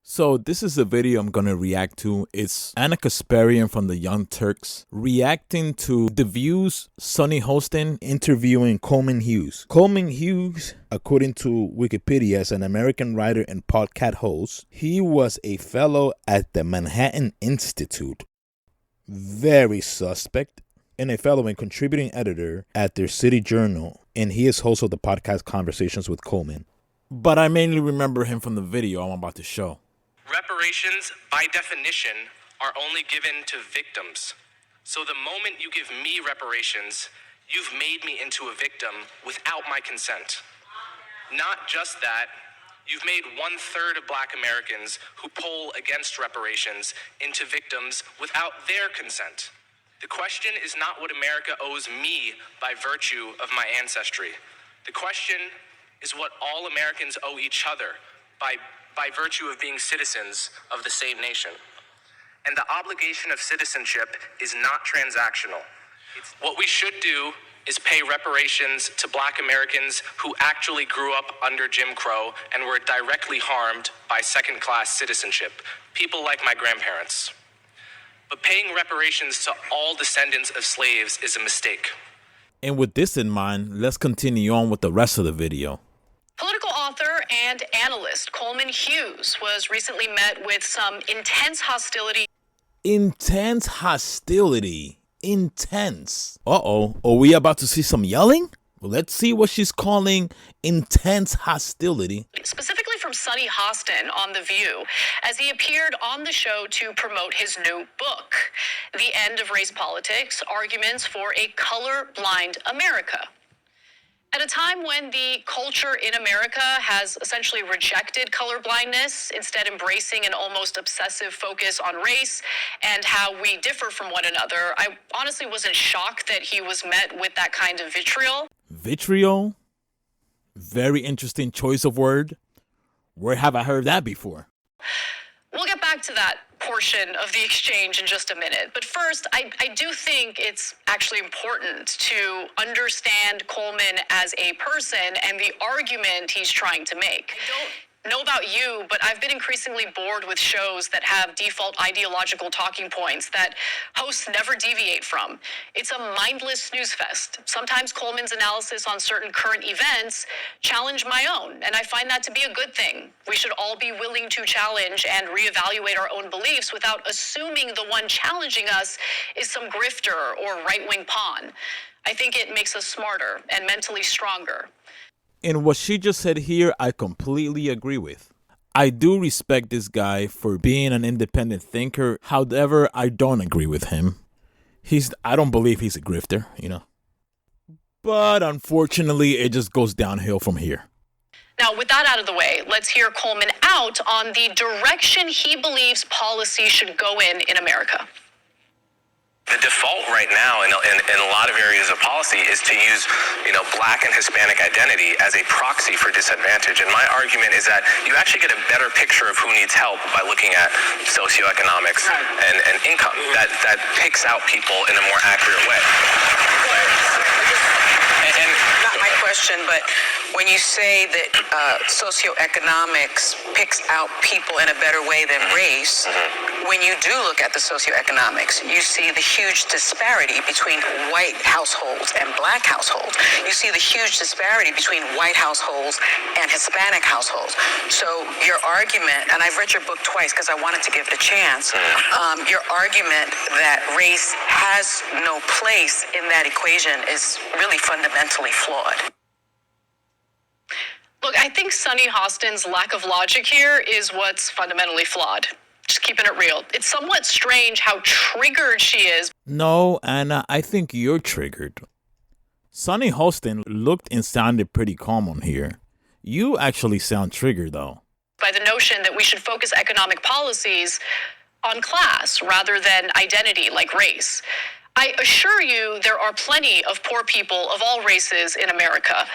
So this is a video I'm gonna react to. It's Ana Kasparian from the Young Turks reacting to The View's Sunny Hostin interviewing Coleman Hughes. Coleman Hughes, according to Wikipedia, is an American writer and podcast host. He was a fellow at the Manhattan Institute, very suspect, and a fellow and contributing editor at their city journal. And he is host of the podcast Conversations with Coleman. But I mainly remember him from the video I'm about to show. Reparations, by definition, are only given to victims. So the moment you give me reparations, you've made me into a victim without my consent. Not just that, you've made 1/3 of Black Americans who poll against reparations into victims without their consent. The question is not what America owes me by virtue of my ancestry. The question is what all Americans owe each other by virtue of being citizens of the same nation. And the obligation of citizenship is not transactional. What we should do is pay reparations to Black Americans who actually grew up under Jim Crow and were directly harmed by second-class citizenship, people like my grandparents. But paying reparations to all descendants of slaves is a mistake. And with this in mind, let's continue on with the rest of the video. Political author and analyst Coleman Hughes was recently met with some intense hostility. Intense hostility. Intense. Uh-oh. Are we about to see some yelling? Well, let's see what she's calling intense hostility. Specifically from Sunny Hostin on The View, as he appeared on the show to promote his new book, The End of Race Politics, Arguments for a Colorblind America. At a time when the culture in America has essentially rejected colorblindness, instead embracing an almost obsessive focus on race and how we differ from one another, I honestly wasn't shocked that he was met with that kind of vitriol. Vitriol? Very interesting choice of word. Where have I heard that before? We'll get back to that portion of the exchange in just a minute. But first, I do think it's actually important to understand Coleman as a person and the argument he's trying to make. I don't know about you, but I've been increasingly bored with shows that have default ideological talking points that hosts never deviate from. It's a mindless snooze fest. Sometimes Coleman's analysis on certain current events challenge my own, and I find that to be a good thing. We should all be willing to challenge and reevaluate our own beliefs without assuming the one challenging us is some grifter or right-wing pawn. I think it makes us smarter and mentally stronger. And what she just said here, I completely agree with. I do respect this guy for being an independent thinker. However, I don't agree with him. I don't believe he's a grifter, you know. But unfortunately, it just goes downhill from here. Now, with that out of the way, let's hear Coleman out on the direction he believes policy should go in America. The default right now in a lot of areas of policy is to use, Black and Hispanic identity as a proxy for disadvantage. And my argument is that you actually get a better picture of who needs help by looking at socioeconomics and income. That picks out people in a more accurate way. And not my question, but when you say that socioeconomics picks out people in a better way than race, when you do look at the socioeconomics, you see the huge disparity between white households and Black households. You see the huge disparity between white households and Hispanic households. So your argument, and I've read your book twice because I wanted to give it a chance, your argument that race has no place in that equation is really fundamentally flawed. Look, I think Sunny Hostin's lack of logic here is what's fundamentally flawed. Just keeping it real. It's somewhat strange how triggered she is. No, Anna, I think you're triggered. Sunny Hostin looked and sounded pretty calm on here. You actually sound triggered, though. By the notion that we should focus economic policies on class rather than identity like race. I assure you there are plenty of poor people of all races in America.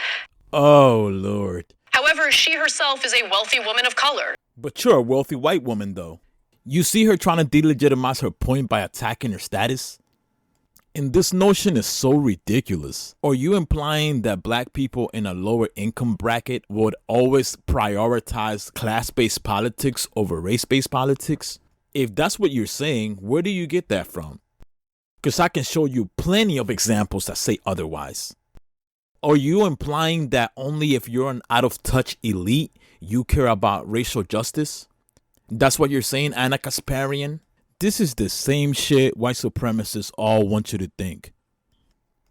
Oh, Lord. However, she herself is a wealthy woman of color. But you're a wealthy white woman, though. You see her trying to delegitimize her point by attacking her status? And this notion is so ridiculous. Are you implying that black people in a lower income bracket would always prioritize class-based politics over race-based politics? If that's what you're saying, where do you get that from? Because I can show you plenty of examples that say otherwise. Are you implying that only if you're an out-of-touch elite, you care about racial justice? That's what you're saying, Ana Kasparian? This is the same shit white supremacists all want you to think.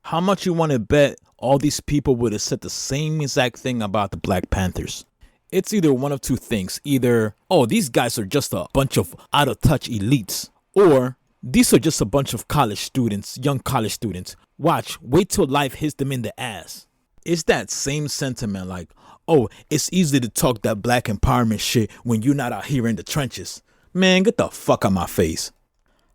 How much you want to bet all these people would have said the same exact thing about the Black Panthers? It's either one of two things. Either, oh, these guys are just a bunch of out-of-touch elites. Or, these are just a bunch of college students, young college students. Watch, wait till life hits them in the ass. It's that same sentiment like, oh, it's easy to talk that black empowerment shit when you're not out here in the trenches. Man, get the fuck out my face.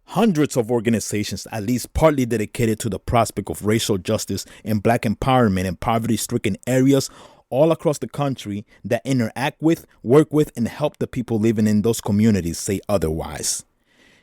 Hundreds of organizations, at least partly dedicated to the prospect of racial justice and black empowerment in poverty-stricken areas all across the country that interact with, work with, and help the people living in those communities say otherwise.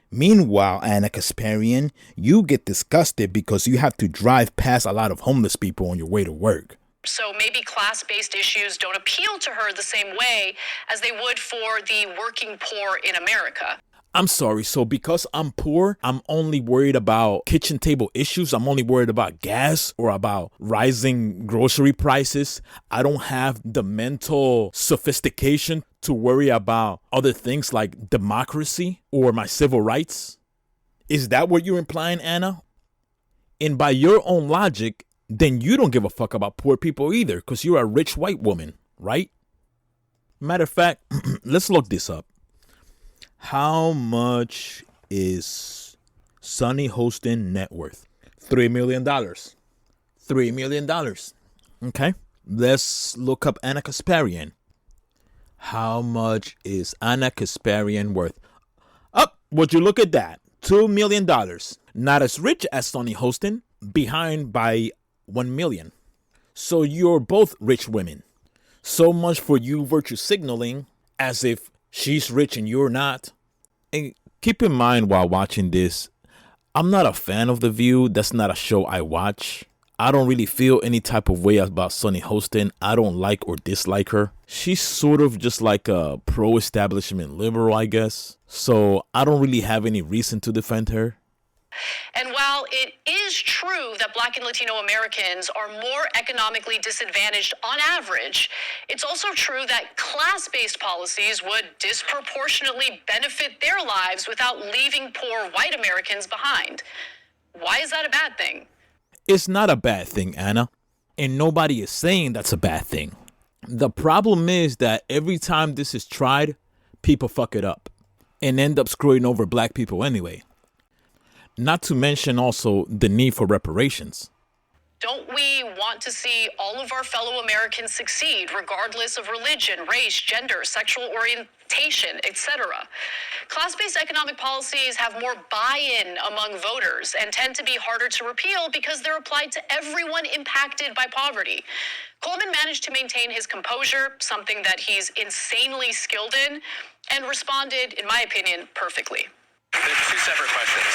Meanwhile, Ana Kasparian, you get disgusted because you have to drive past a lot of homeless people on your way to work. So maybe class-based issues don't appeal to her the same way as they would for the working poor in America. I'm sorry, so because I'm poor, I'm only worried about kitchen table issues. I'm only worried about gas or about rising grocery prices. I don't have the mental sophistication to worry about other things like democracy or my civil rights. Is that what you're implying, Ana? And by your own logic, then you don't give a fuck about poor people either because you're a rich white woman, right? Matter of fact, let's look this up. How much is Sunny Hostin net worth? $3 million. $3 million. Okay. Let's look up Ana Kasparian. How much is Ana Kasparian worth? Would you look at that? $2 million. Not as rich as Sunny Hostin, behind by $1 million. So you're both rich women. So much for you virtue signaling as if she's rich and you're not. And keep in mind while watching this, I'm not a fan of The View. That's not a show I watch. I don't really feel any type of way about Sunny Hostin. I don't like or dislike her. She's sort of just like a pro-establishment liberal, I guess. So I don't really have any reason to defend her. And while it is true that Black and Latino Americans are more economically disadvantaged on average, it's also true that class-based policies would disproportionately benefit their lives without leaving poor white Americans behind. Why is that a bad thing? It's not a bad thing, Ana. And nobody is saying that's a bad thing. The problem is that every time this is tried, people fuck it up and end up screwing over black people anyway. Not to mention also the need for reparations. Don't we want to see all of our fellow Americans succeed, regardless of religion, race, gender, sexual orientation, etc.? Class-based economic policies have more buy-in among voters and tend to be harder to repeal because they're applied to everyone impacted by poverty. Coleman managed to maintain his composure, something that he's insanely skilled in, and responded, in my opinion, perfectly. There's two separate questions.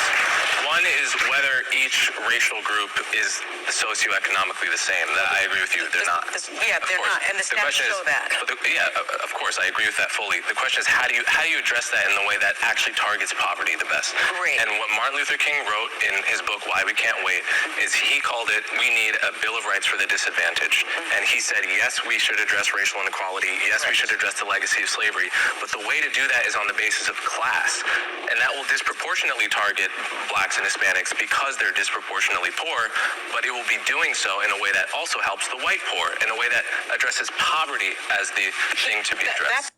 One is whether each racial group is socioeconomically the same. That I agree with you. They're not. Yeah, they're not, and the stats show that. Of course, I agree with that fully. The question is how do you address that in the way that actually targets poverty the best? Great. And what Martin Luther King wrote in his book Why We Can't Wait is he called it we need a Bill of Rights for the disadvantaged. And he said yes, we should address racial inequality. Yes, we should address the legacy of slavery. But the way to do that is on the basis of class, and that will disproportionately target blacks and Hispanics because they're disproportionately poor, but it will be doing so in a way that also helps the white poor, in a way that addresses poverty as the thing to be addressed.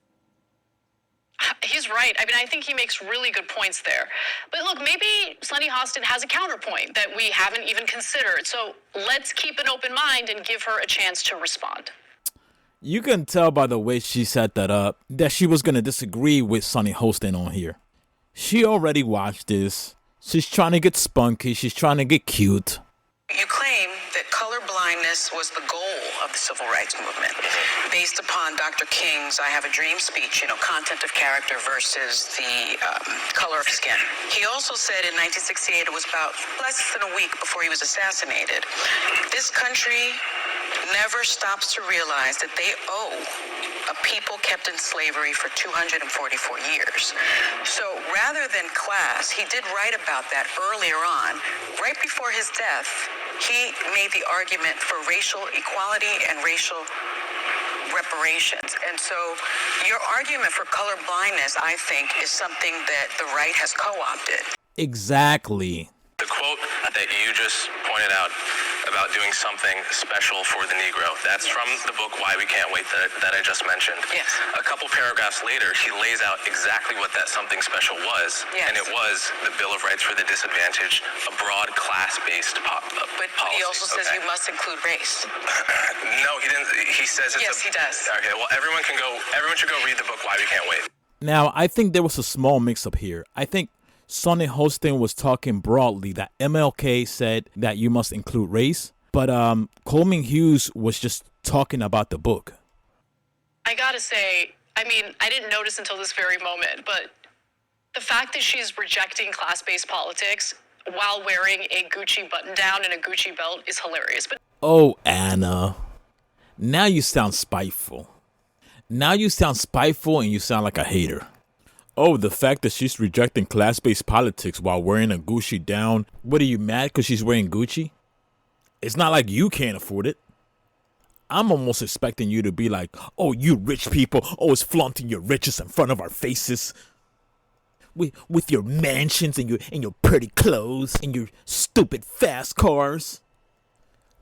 He's right. I mean, I think he makes really good points there. But look, maybe Sunny Hostin has a counterpoint that we haven't even considered. So let's keep an open mind and give her a chance to respond. You can tell by the way she set that up that she was going to disagree with Sunny Hostin on here. She already watched this. She's trying to get spunky. She's trying to get cute. You claim that color blindness was the goal of of the civil rights movement. Based upon Dr. King's I Have a Dream speech, content of character versus the color of skin. He also said in 1968, it was about less than a week before he was assassinated, this country never stops to realize that they owe a people kept in slavery for 244 years. So rather than class, he did write about that earlier on. Right before his death, he made the argument for racial equality and racial reparations. And so your argument for color blindness, I think, is something that the right has co-opted. Exactly. The quote that you just pointed out about doing something special for the Negro, that's from the book Why We Can't Wait that I just mentioned. Yes. A couple paragraphs later, he lays out exactly what that something special was, Yes. and it was the Bill of Rights for the Disadvantaged, a broad class-based policy. But he also says you must include race. No, he didn't. He says it's Yes, he does. Okay, well, everyone should go read the book Why We Can't Wait. Now, I think there was a small mix-up here. I think Sunny Hostin was talking broadly that MLK said that you must include race, but Coleman Hughes was just talking about the book. I gotta say, I didn't notice until this very moment, but the fact that she's rejecting class-based politics while wearing a Gucci button-down and a Gucci belt is hilarious. But Oh, Anna, now you sound spiteful. Now you sound spiteful and you sound like a hater. Oh, the fact that she's rejecting class-based politics while wearing a Gucci down. What, are you mad because she's wearing Gucci? It's not like you can't afford it. I'm almost expecting you to be like, oh, you rich people always flaunting your riches in front of our faces. With your mansions and your pretty clothes and your stupid fast cars.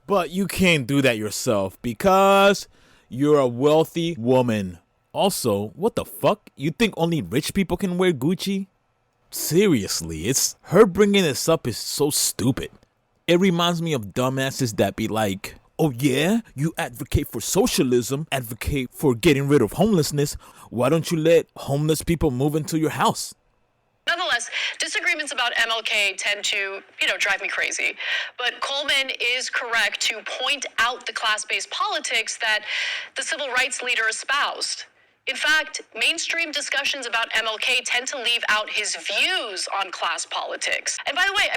But you can't do that yourself because you're a wealthy woman. Also, what the fuck? You think only rich people can wear Gucci? Seriously, it's her bringing this up is so stupid. It reminds me of dumbasses that be like, oh yeah, you advocate for socialism, advocate for getting rid of homelessness. Why don't you let homeless people move into your house? nonetheless, disagreements about MLK tend to, drive me crazy. But Coleman is correct to point out the class-based politics that the civil rights leader espoused. In fact, mainstream discussions about MLK tend to leave out his views on class politics. And by the way,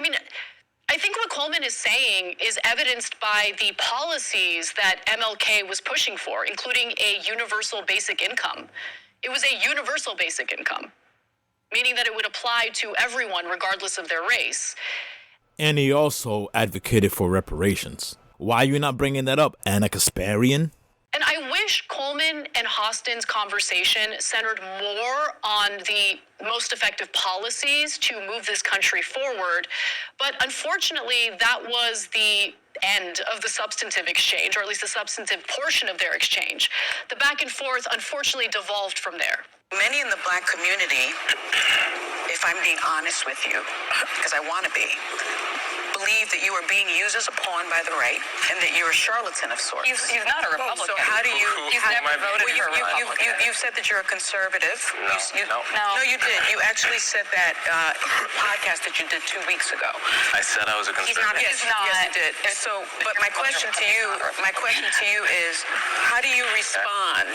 I think what Coleman is saying is evidenced by the policies that MLK was pushing for, including a universal basic income. It was a universal basic income, meaning that it would apply to everyone regardless of their race. And he also advocated for reparations. Why are you not bringing that up, Ana Kasparian? And I wish Coleman and Hostin's conversation centered more on the most effective policies to move this country forward. But unfortunately, that was the end of the substantive exchange, or at least the substantive portion of their exchange. The back and forth, unfortunately, devolved from there. Many in the Black community, if I'm being honest with you, because I want to be, believe that you are being used as a pawn by the right and that you're a charlatan of sorts. He's not a Republican. So how do you... He's never voted for a Republican. You've said that you're a conservative. No. No, you did. You actually said that podcast that you did 2 weeks ago. I said I was a conservative. Yes, you did. So, but my question to you is, how do you respond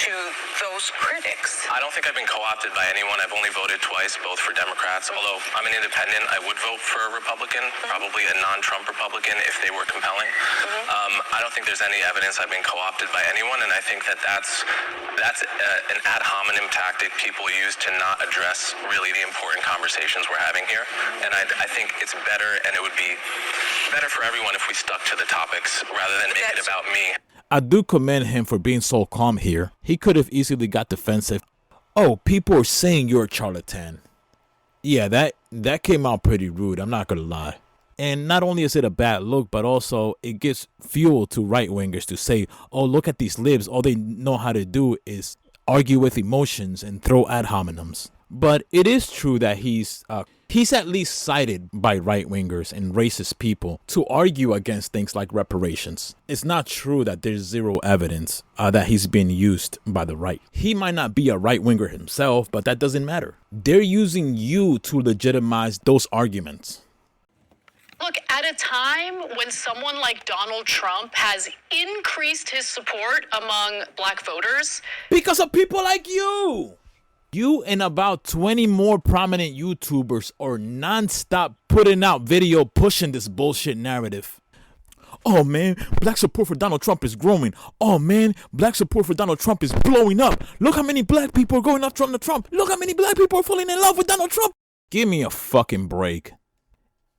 to those critics? I don't think I've been co-opted by anyone. I've only voted twice, both for Democrats. Although I'm an independent, I would vote for a Republican, probably a non-Trump Republican if they were compelling. I don't think there's any evidence I've been co-opted by anyone, and I think that's an ad hominem tactic people use to not address really the important conversations we're having here. And I think it's better, and it would be better for everyone if we stuck to the topics rather than make it about me. I do commend him for being so calm here. He could have easily got defensive. Oh, people are saying you're a charlatan. Yeah, that came out pretty rude, I'm not gonna lie. And not only is it a bad look, but also it gives fuel to right-wingers to say, oh, look at these libs. All they know how to do is argue with emotions and throw ad hominems. But it is true that he's at least cited by right-wingers and racist people to argue against things like reparations. It's not true that there's zero evidence that he's being used by the right. He might not be a right-winger himself, but that doesn't matter. They're using you to legitimize those arguments. Look, at a time when someone like Donald Trump has increased his support among black voters. Because of people like you. You and about 20 more prominent YouTubers are nonstop putting out video pushing this bullshit narrative. Oh man, black support for Donald Trump is growing. Oh man, black support for Donald Trump is blowing up. Look how many black people are going up Trump to Trump. Look how many black people are falling in love with Donald Trump. Give me a fucking break.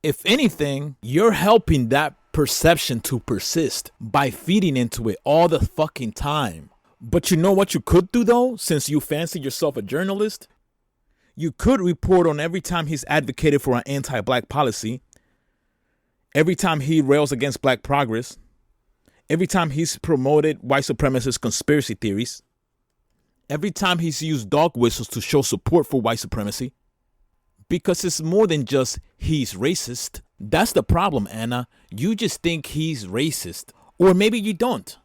If anything, you're helping that perception to persist by feeding into it all the fucking time. But you know what you could do though, since you fancy yourself a journalist? You could report on every time he's advocated for an anti-black policy, every time he rails against black progress, every time he's promoted white supremacist conspiracy theories, every time he's used dog whistles to show support for white supremacy. Because it's more than just he's racist. That's the problem, Anna. You just think he's racist. Or maybe you don't.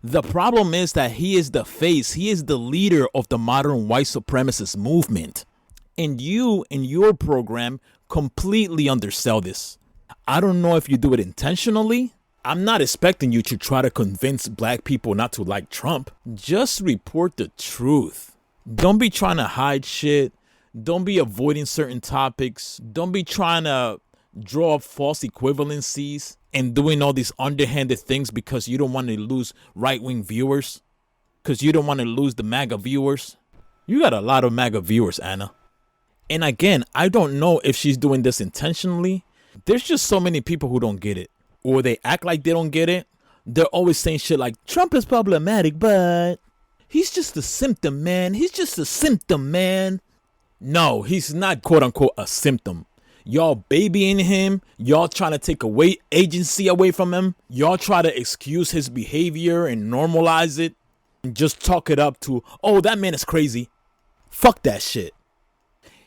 The problem is that he is the face, he is the leader of the modern white supremacist movement. And you, in your program, completely undersell this. I don't know if you do it intentionally. I'm not expecting you to try to convince black people not to like Trump. Just report the truth. Don't be trying to hide shit. Don't be avoiding certain topics. Don't be trying to draw up false equivalencies and doing all these underhanded things because you don't want to lose right-wing viewers, because you don't want to lose the MAGA viewers. You got a lot of MAGA viewers, Anna. And again, I don't know if she's doing this intentionally. There's just so many people who don't get it, or they act like they don't get it. They're always saying shit like, Trump is problematic, but he's just a symptom, man. He's just a symptom, man. No, he's not, quote unquote, a symptom. Y'all babying him. Y'all trying to take away agency away from him. Y'all try to excuse his behavior and normalize it and just chalk it up to, oh, that man is crazy. Fuck that shit.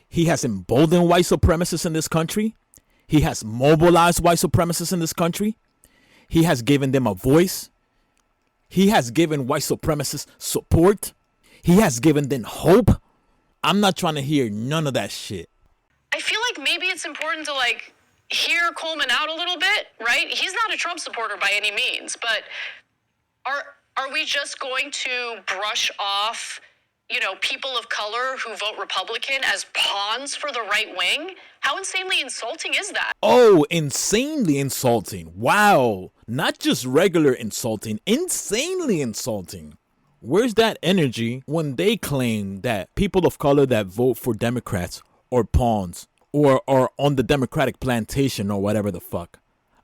He has emboldened white supremacists in this country. He has mobilized white supremacists in this country. He has given them a voice. He has given white supremacists support. He has given them hope. I'm not trying to hear none of that shit. I feel like maybe it's important to hear Coleman out a little bit, right? He's not a Trump supporter by any means, but are we just going to brush off, people of color who vote Republican as pawns for the right wing? How insanely insulting is that? Oh, insanely insulting. Wow. Not just regular insulting, insanely insulting. Where's that energy when they claim that people of color that vote for Democrats or pawns or are on the Democratic plantation or whatever the fuck?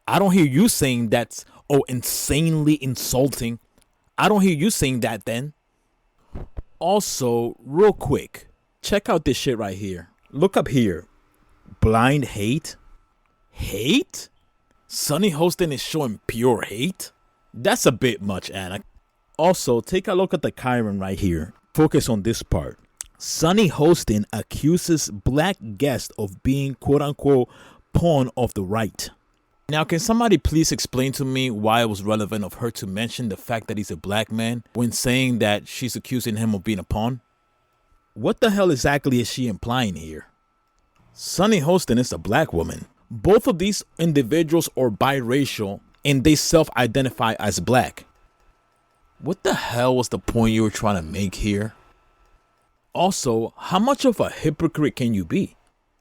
I don't hear you saying that's, insanely insulting. I don't hear you saying that then. Also, real quick, check out this shit right here. Look up here. Blind hate? Hate? Sunny Hostin is showing pure hate? That's a bit much, Anna. Also, take a look at the Chiron right here. Focus on this part. Sunny Hostin accuses black guest of being quote-unquote pawn of the right. Now, can somebody please explain to me why it was relevant of her to mention the fact that he's a black man when saying that she's accusing him of being a pawn? What the hell exactly is she implying here? Sunny Hostin is a black woman. Both of these individuals are biracial and they self-identify as black. What the hell was the point you were trying to make here? Also, how much of a hypocrite can you be?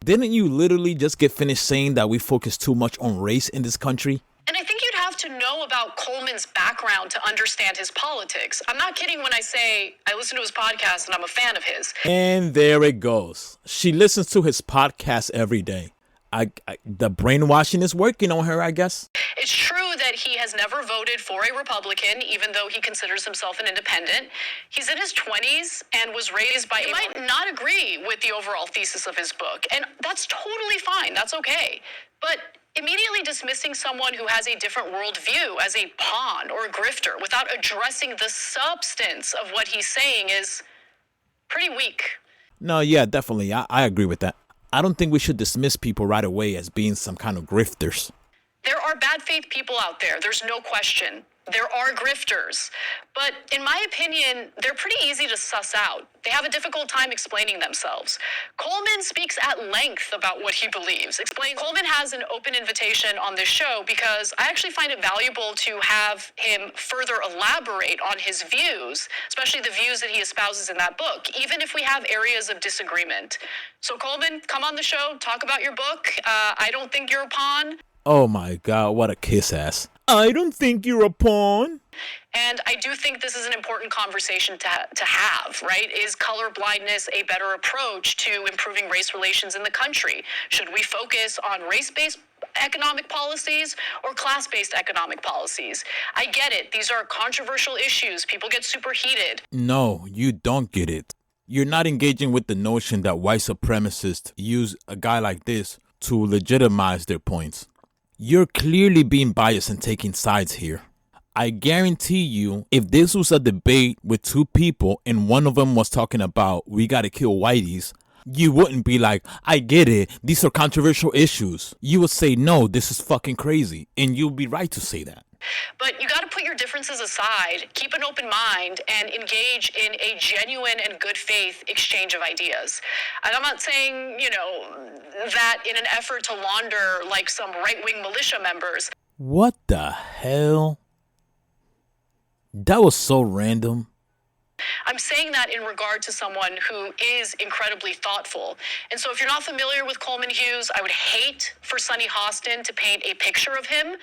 Didn't you literally just get finished saying that we focus too much on race in this country? And I think you'd have to know about Coleman's background to understand his politics. I'm not kidding when I say I listen to his podcast and I'm a fan of his. And there it goes. She listens to his podcast every day. The brainwashing is working on her, I guess. It's true that he has never voted for a Republican, even though he considers himself an independent. He's in his 20s and was raised by... You might not agree with the overall thesis of his book, and that's totally fine. That's okay. But immediately dismissing someone who has a different worldview as a pawn or a grifter without addressing the substance of what he's saying is pretty weak. No, yeah, definitely. I agree with that. I don't think we should dismiss people right away as being some kind of grifters. There are bad faith people out there. There's no question. There are grifters, but in my opinion, they're pretty easy to suss out. They have a difficult time explaining themselves. Coleman speaks at length about what he believes. Coleman has an open invitation on this show because I actually find it valuable to have him further elaborate on his views, especially the views that he espouses in that book, even if we have areas of disagreement. So Coleman, come on the show, talk about your book. I don't think you're a pawn. Oh my God, what a kiss ass. I don't think you're a pawn. And I do think this is an important conversation to have, right? Is color blindness a better approach to improving race relations in the country? Should we focus on race-based economic policies or class-based economic policies? I get it. These are controversial issues. People get super heated. No, you don't get it. You're not engaging with the notion that white supremacists use a guy like this to legitimize their points. You're clearly being biased and taking sides here. I guarantee you, if this was a debate with two people and one of them was talking about we gotta kill whiteys, you wouldn't be like, I get it, these are controversial issues. You would say, no, this is fucking crazy. And you'll be right to say that. But you got to put your differences aside, keep an open mind, and engage in a genuine and good faith exchange of ideas. And I'm not saying, that in an effort to launder like some right-wing militia members. What the hell? That was so random. I'm saying that in regard to someone who is incredibly thoughtful. And so if you're not familiar with Coleman Hughes, I would hate for Sunny Hostin to paint a picture of him.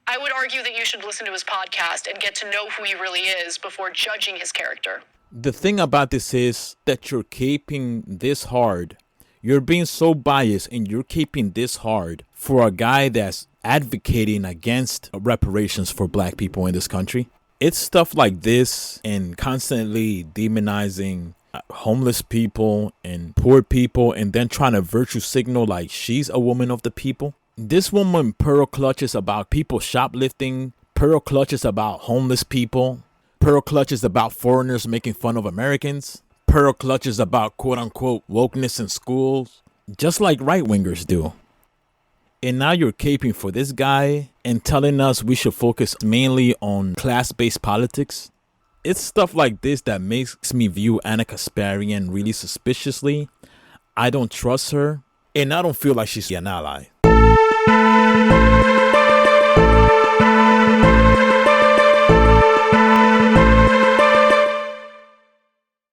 I would argue that you should listen to his podcast and get to know who he really is before judging his character. The thing about this is that you're caping this hard. You're being so biased and you're caping this hard for a guy that's advocating against reparations for black people in this country. It's stuff like this and constantly demonizing homeless people and poor people and then trying to virtue signal like she's a woman of the people. This woman pearl clutches about people shoplifting, pearl clutches about homeless people, pearl clutches about foreigners making fun of Americans, pearl clutches about quote unquote wokeness in schools, just like right wingers do. And now you're caping for this guy and telling us we should focus mainly on class-based politics. It's stuff like this that makes me view Ana Kasparian really suspiciously. I don't trust her, and I don't feel like she's an ally.